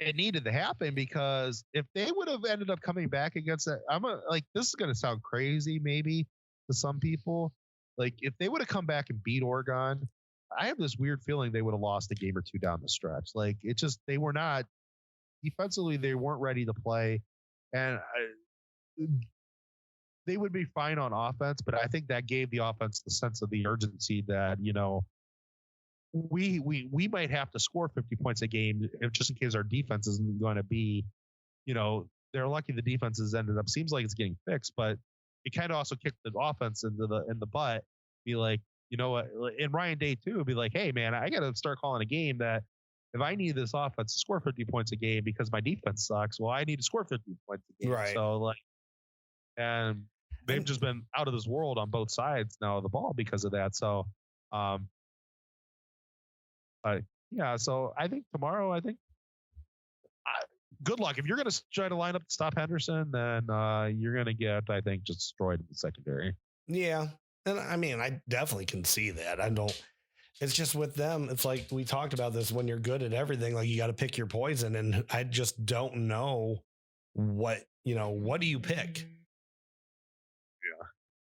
it needed to happen, because if they would have ended up coming back against that, this is going to sound crazy maybe to some people. Like, if they would have come back and beat Oregon, I have this weird feeling they would have lost a game or two down the stretch. Like, they were not defensively, they weren't ready to play, and they would be fine on offense. But I think that gave the offense the sense of the urgency that, we might have to score 50 points a game just in case our defense isn't going to be, they're lucky the defenses ended up, seems like it's getting fixed, but it kind of also kicked the offense in the butt. Be like, and Ryan Day too, be like, hey man, I got to start calling a game that if I need this offense to score 50 points a game because my defense sucks, well, I need to score 50 points a game. Right. So and they've just been out of this world on both sides now of the ball because of that. So, yeah, so I think tomorrow, good luck. If you're going to try to line up to stop Henderson, then you're going to get, I think, just destroyed in the secondary. Yeah. And I definitely can see that. It's just with them, it's like we talked about this, when you're good at everything, like you got to pick your poison. And I just don't know what do you pick?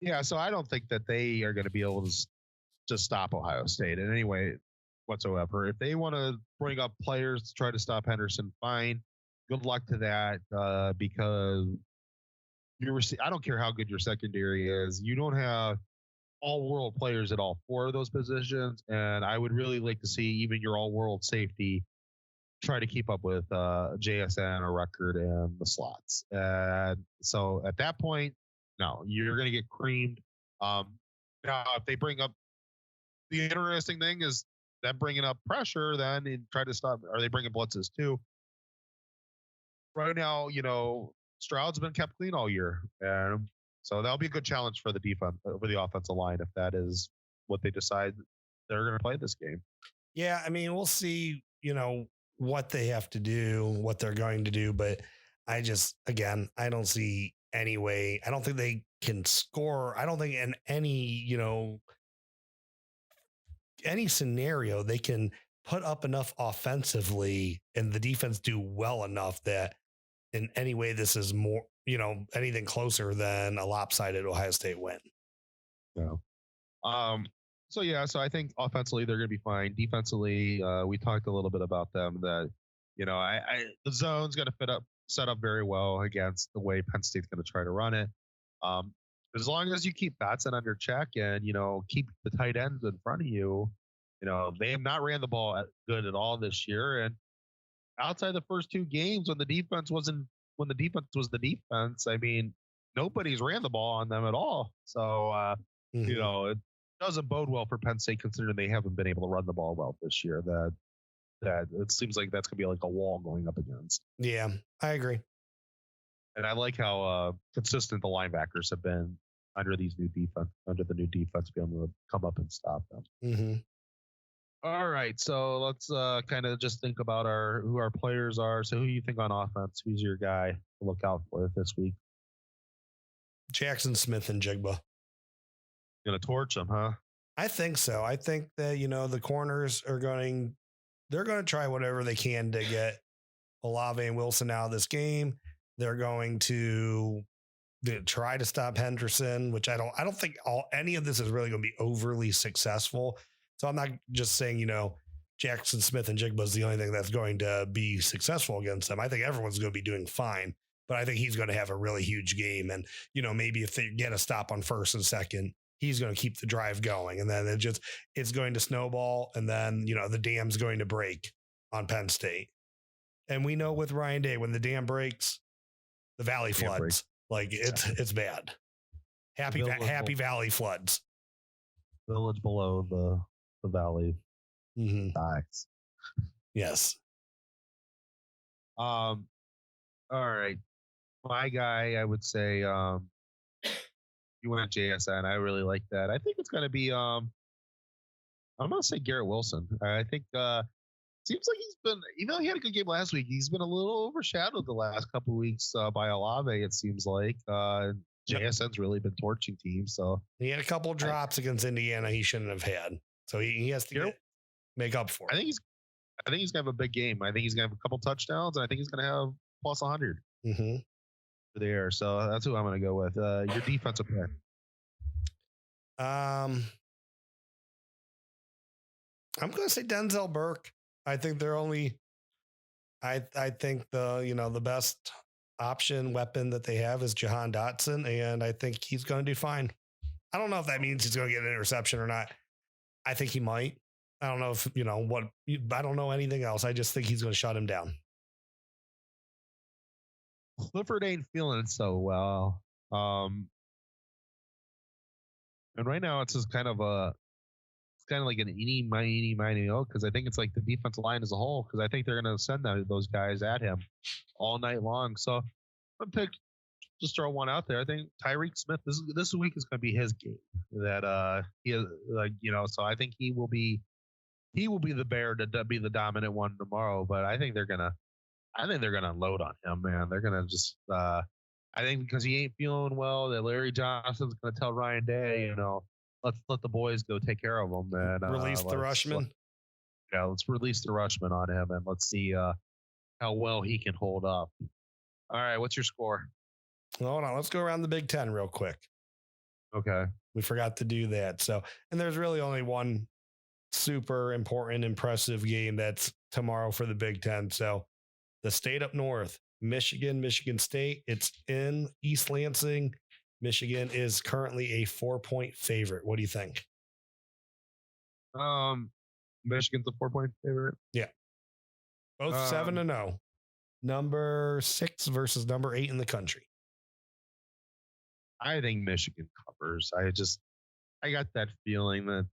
Yeah. So I don't think that they are going to be able to just stop Ohio State in any way whatsoever. If they want to bring up players to try to stop Henderson, fine. Good luck to that, because I don't care how good your secondary is. You don't have all-world players at all four of those positions, and I would really like to see even your all-world safety try to keep up with JSN or Record and the slots. And so at that point, no, you're going to get creamed. Now, if they bring up, the interesting thing is them bringing up pressure then and try to stop, are they bringing blitzes too? Right now, Stroud's been kept clean all year. And so that'll be a good challenge for the defense, for the offensive line, if that is what they decide they're going to play this game. Yeah. We'll see, what they have to do, what they're going to do. But I don't see any way. I don't think they can score. I don't think in any scenario they can put up enough offensively and the defense do well enough that in any way this is more, anything closer than a lopsided Ohio State win. No. So I think offensively they're going to be fine. Defensively, we talked a little bit about them that, the zone's going to set up very well against the way Penn State's going to try to run it. As long as you keep Batson under check and, keep the tight ends in front of you, they have not ran the ball good at all this year. And outside the first two games, when the defense was the defense, nobody's ran the ball on them at all. So, it doesn't bode well for Penn State, considering they haven't been able to run the ball well this year. That it seems like that's going to be like a wall going up against. Yeah, I agree. And I like how consistent the linebackers have been under the new defense, being able to come up and stop them. Mm-hmm. All right, so let's kind of just think about who our players are. So who you think on offense? Who's your guy to look out for this week? Jackson Smith and Jigba. Gonna torch them, huh? I think so. I think that, the corners they're going to try whatever they can to get Olave and Wilson out of this game. They're going to try to stop Henderson, which I don't think any of this is really going to be overly successful. So I'm not just saying, Jackson Smith and Jigba is the only thing that's going to be successful against them. I think everyone's going to be doing fine, but I think he's going to have a really huge game. And, maybe if they get a stop on first and second, he's going to keep the drive going. And then it's going to snowball. And then, the dam's going to break on Penn State. And we know with Ryan Day, when the dam breaks, the valley floods. Like it's bad. Happy valley floods. Village below the valley. Nice. Yes. All right. My guy, I would say, you went JSN. I really like that. I think it's going to be, I'm going to say Garrett Wilson. I think, seems like he's been, even though he had a good game last week, he's been a little overshadowed the last couple of weeks by Olave, it seems like. JSN's really been torching teams. So he had a couple drops against Indiana he shouldn't have had. So he has to make up for it. I think he's going to have a big game. I think he's going to have a couple touchdowns, and I think he's going to have plus 100 there. So that's who I'm going to go with. Your defensive pick. I'm going to say Denzel Burke. I think they're only. I think the best option weapon that they have is Jahan Dotson, and I think he's going to do fine. I don't know if that means he's going to get an interception or not. I think he might. I don't know if I don't know anything else. I just think he's going to shut him down. Clifford ain't feeling it so well. And right now it's just kind of like an eeny, miny, because I think it's like the defensive line as a whole, because I think they're going to send those guys at him all night long. So I'm going to just throw one out there. I think Tyreek Smith, this week is going to be his game that he is, so I think he will be the bear to be the dominant one tomorrow, but I think they're going to load on him, man. They're going to just, I think because he ain't feeling well, that Larry Johnson's going to tell Ryan Day, let's let the boys go take care of him and release the Rushman. Let's release the Rushman on him and let's see how well he can hold up. All right, what's your score? Hold on, let's go around the Big Ten real quick. Okay, we forgot to do that. So, and there's really only one super important, impressive game that's tomorrow for the Big Ten. So, the state up north, Michigan State. It's in East Lansing. Michigan is currently a 4-point favorite. What do you think? Michigan's a 4-point favorite. Yeah. Both 7-0. Number 6 versus number 8 in the country. I think Michigan covers. I got that feeling that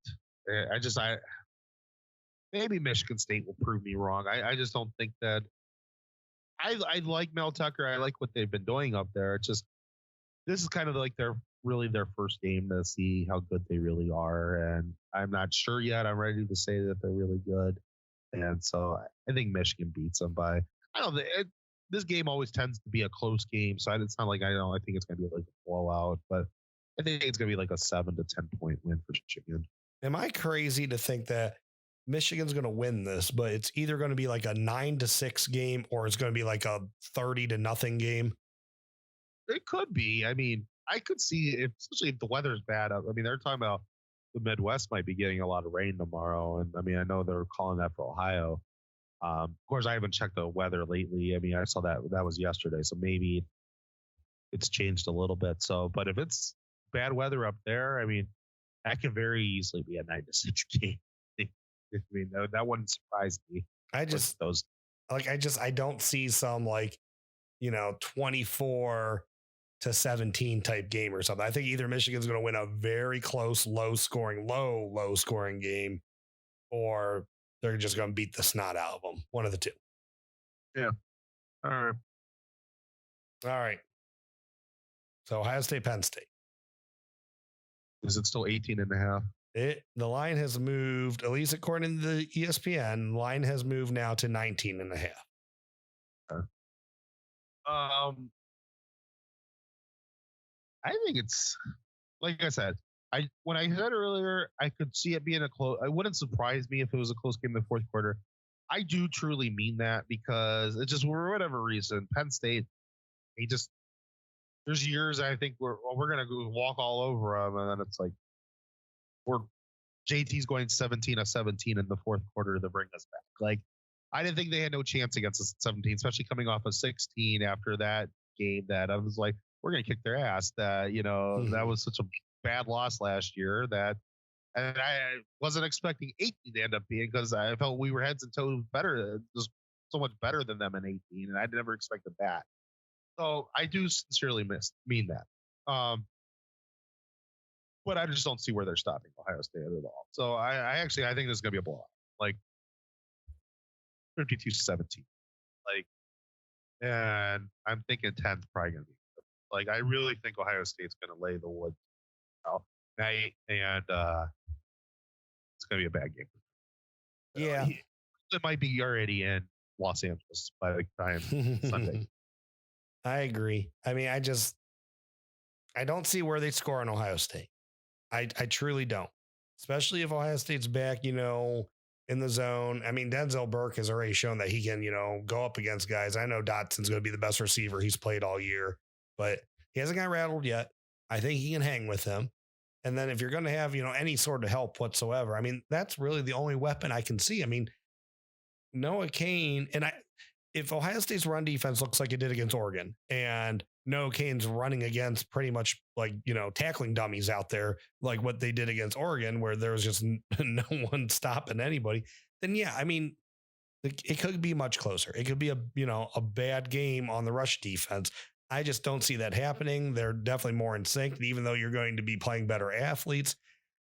maybe Michigan State will prove me wrong. I just don't think that. I like Mel Tucker. I like what they've been doing up there. It's just, this is kind of like their first game to see how good they really are. And I'm not sure yet. I'm ready to say that they're really good. And so I think Michigan beats them by, I don't know. This game always tends to be a close game. So it's not like, I think it's going to be like a blowout, but I think it's going to be like a 7 to 10 point win for Michigan. Am I crazy to think that Michigan's going to win this, but it's either going to be like a 9-6 game or it's going to be like a 30-0 game? It could be. I mean, I could see, especially if the weather's bad. I mean, they're talking about the Midwest might be getting a lot of rain tomorrow. And I mean, I know they're calling that for Ohio. Of course, I haven't checked the weather lately. I mean, I saw that was yesterday. So maybe it's changed a little bit. So, but if it's bad weather up there, I mean, that could very easily be a 9-6 game. I mean, that wouldn't surprise me. I don't see some 24-17 type game or something. I think either Michigan's going to win a very close, low scoring game, or they're just going to beat the snot out of them. One of the two. Yeah. All right. So Ohio State, Penn State. Is it still 18.5? The line has moved, at least according to the ESPN, the line has moved now to 19.5. I think it's, like I said, when I said earlier, I could see it being a close. It wouldn't surprise me if it was a close game in the fourth quarter. I do truly mean that, because it's just, for whatever reason, Penn State, there's years I think we're going to go walk all over them, and then it's like, JT's going 17 of 17 in the fourth quarter to bring us back. Like, I didn't think they had no chance against us at 17, especially coming off of 16 after that game, that I was like, we're going to kick their ass. That, that was such a bad loss last year and I wasn't expecting 18 to end up being, because I felt we were heads and toes better, just so much better than them in 18. And I never expected that. So I do sincerely mean that. But I just don't see where they're stopping Ohio State at all. So I think this is going to be a blowout. like 52-17. Like, and I'm thinking 10's probably going to be good. Like, I really think Ohio State's going to lay the wood night, and it's going to be a bad game. Yeah. It might be already in Los Angeles by the time Sunday. I agree. I mean, I don't see where they score on Ohio State. I truly don't, especially if Ohio State's back, in the zone. I mean, Denzel Burke has already shown that he can, go up against guys. I know Dotson's going to be the best receiver he's played all year, but he hasn't got rattled yet. I think he can hang with him. And then if you're going to have, any sort of help whatsoever, I mean, that's really the only weapon I can see. I mean, Noah Cain, and if Ohio State's run defense looks like it did against Oregon, and Noah Cain's running against pretty much like, tackling dummies out there, like what they did against Oregon, where there was just no one stopping anybody, then yeah, I mean, it could be much closer. It could be a bad game on the rush defense. I just don't see that happening. They're definitely more in sync, even though you're going to be playing better athletes.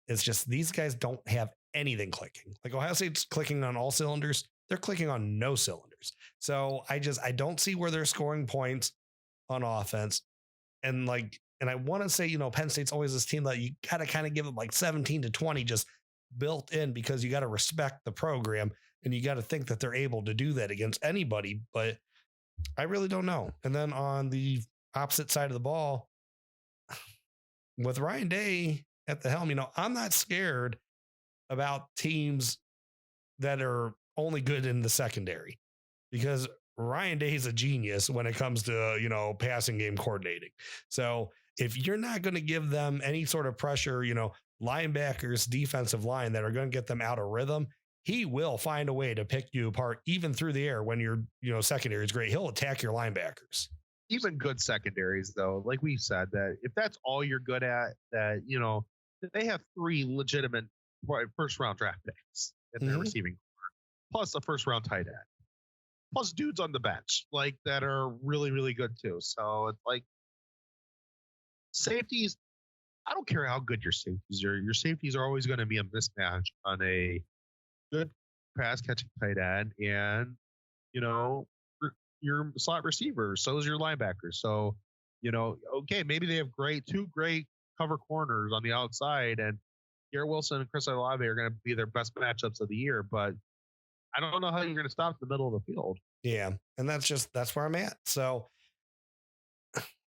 It's just these guys don't have anything clicking. Like Ohio State's clicking on all cylinders. They're clicking on no cylinders. So I don't see where they're scoring points on offense. And I want to say, Penn State's always this team that you got to kind of give them like 17-20 just built in, because you got to respect the program and you got to think that they're able to do that against anybody. But I really don't know. And then on the opposite side of the ball, with Ryan Day at the helm, I'm not scared about teams that are only good in the secondary, because Ryan Day is a genius when it comes to, passing game coordinating. So if you're not going to give them any sort of pressure, linebackers, defensive line that are going to get them out of rhythm, he will find a way to pick you apart, even through the air when your secondary is great. He'll attack your linebackers. Even good secondaries, though, like we said, that if that's all you're good at, that, they have 3 legitimate first round draft picks in their receiving corps, plus a first round tight end, plus dudes on the bench like that are really, really good too. So it's like safeties. I don't care how good your safeties are. Your safeties are always going to be a mismatch on a good pass catching tight end and, your slot receiver. So is your linebacker. So, okay, maybe they have 2 great cover corners on the outside, and Garrett Wilson and Chris Olave are going to be their best matchups of the year, but I don't know how you're going to stop in the middle of the field. Yeah. And that's where I'm at. So,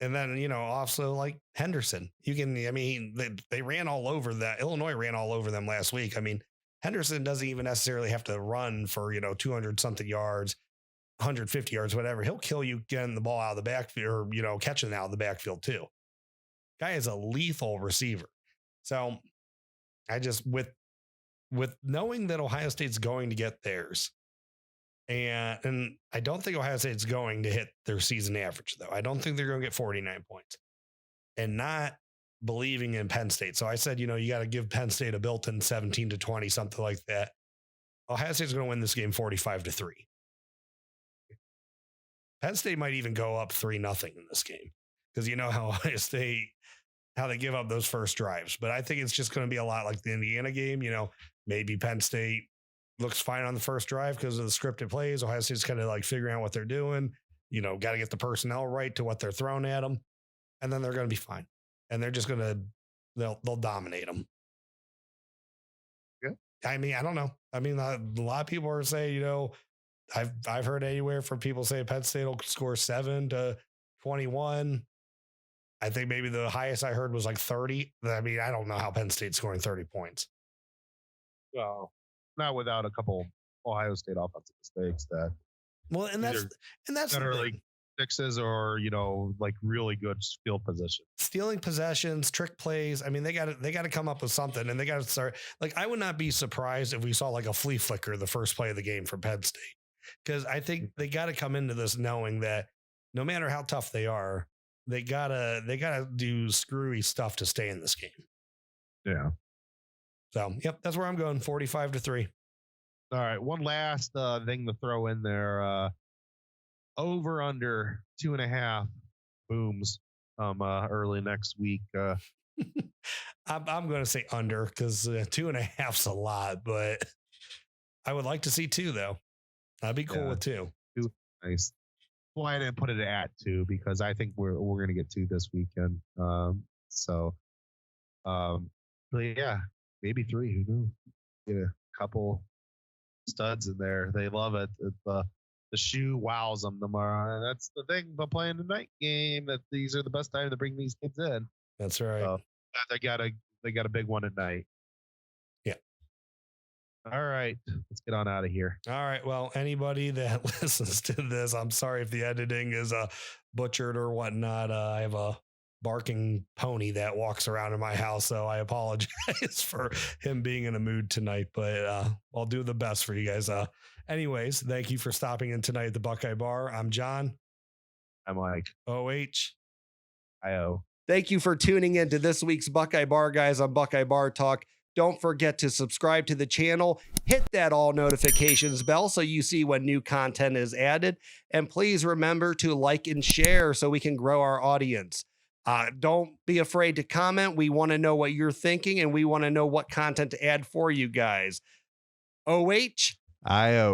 and then, also like Henderson, they ran all over that. Illinois ran all over them last week. I mean, Henderson doesn't even necessarily have to run for, 200 something yards, 150 yards, whatever. He'll kill you getting the ball out of the backfield or, catching it out of the backfield too. Guy is a lethal receiver. So I just, with knowing that Ohio State's going to get theirs, and I don't think Ohio State's going to hit their season average, though. I don't think they're going to get 49 points, and not believing in Penn State. So I said, you got to give Penn State a built-in 17-20, something like that. Ohio State's going to win this game 45-3. Penn State might even go up 3-0 in this game, because how Ohio State, how they give up those first drives. But I think it's just going to be a lot like the Indiana game. Maybe Penn State looks fine on the first drive because of the scripted plays. Ohio State's kind of like figuring out what they're doing. Got to get the personnel right to what they're throwing at them, and then they're going to be fine. And they're just going to they'll dominate them. Yeah. I mean, I don't know. I mean, a lot of people are saying, I've heard anywhere from people say Penn State will score 7-21. I think maybe the highest I heard was like 30. I mean, I don't know how Penn State's scoring 30 points. Well, not without a couple Ohio State offensive mistakes that. Well, and that's that are like fixes or like really good field position, stealing possessions, trick plays. I mean, they got to come up with something, and they got to start. Like, I would not be surprised if we saw like a flea flicker the first play of the game from Penn State, because I think they got to come into this knowing that no matter how tough they are, they gotta do screwy stuff to stay in this game. Yeah. So, yep, that's where I'm going. 45-3. All right. One last thing to throw in there. Over under 2.5 booms early next week. I'm going to say under, because 2.5's a lot, but I would like to see 2 though. I'd be cool with 2. Nice. Well, I didn't put it at 2 because I think we're gonna get 2 this weekend. But yeah, maybe 3. Who knows? Get a couple studs in there. They love it. The shoe wows them tomorrow. And that's the thing about playing the night game. That these are the best time to bring these kids in. That's right. So they got a big one at night. Yeah. All right, let's get on out of here. All right. Well, anybody that listens to this, I'm sorry if the editing is butchered or whatnot. I have a barking pony that walks around in my house, so I apologize for him being in a mood tonight, but I'll do the best for you guys. Anyways, thank you for stopping in tonight at the Buckeye Bar. I'm John. I'm Mike. OH. IO. Thank you for tuning in to this week's Buckeye Bar Guys on Buckeye Bar Talk. Don't forget to subscribe to the channel, hit that all notifications bell so you see when new content is added, and please remember to like and share so we can grow our audience. Don't be afraid to comment. We want to know what you're thinking, and we want to know what content to add for you guys. OH. IO.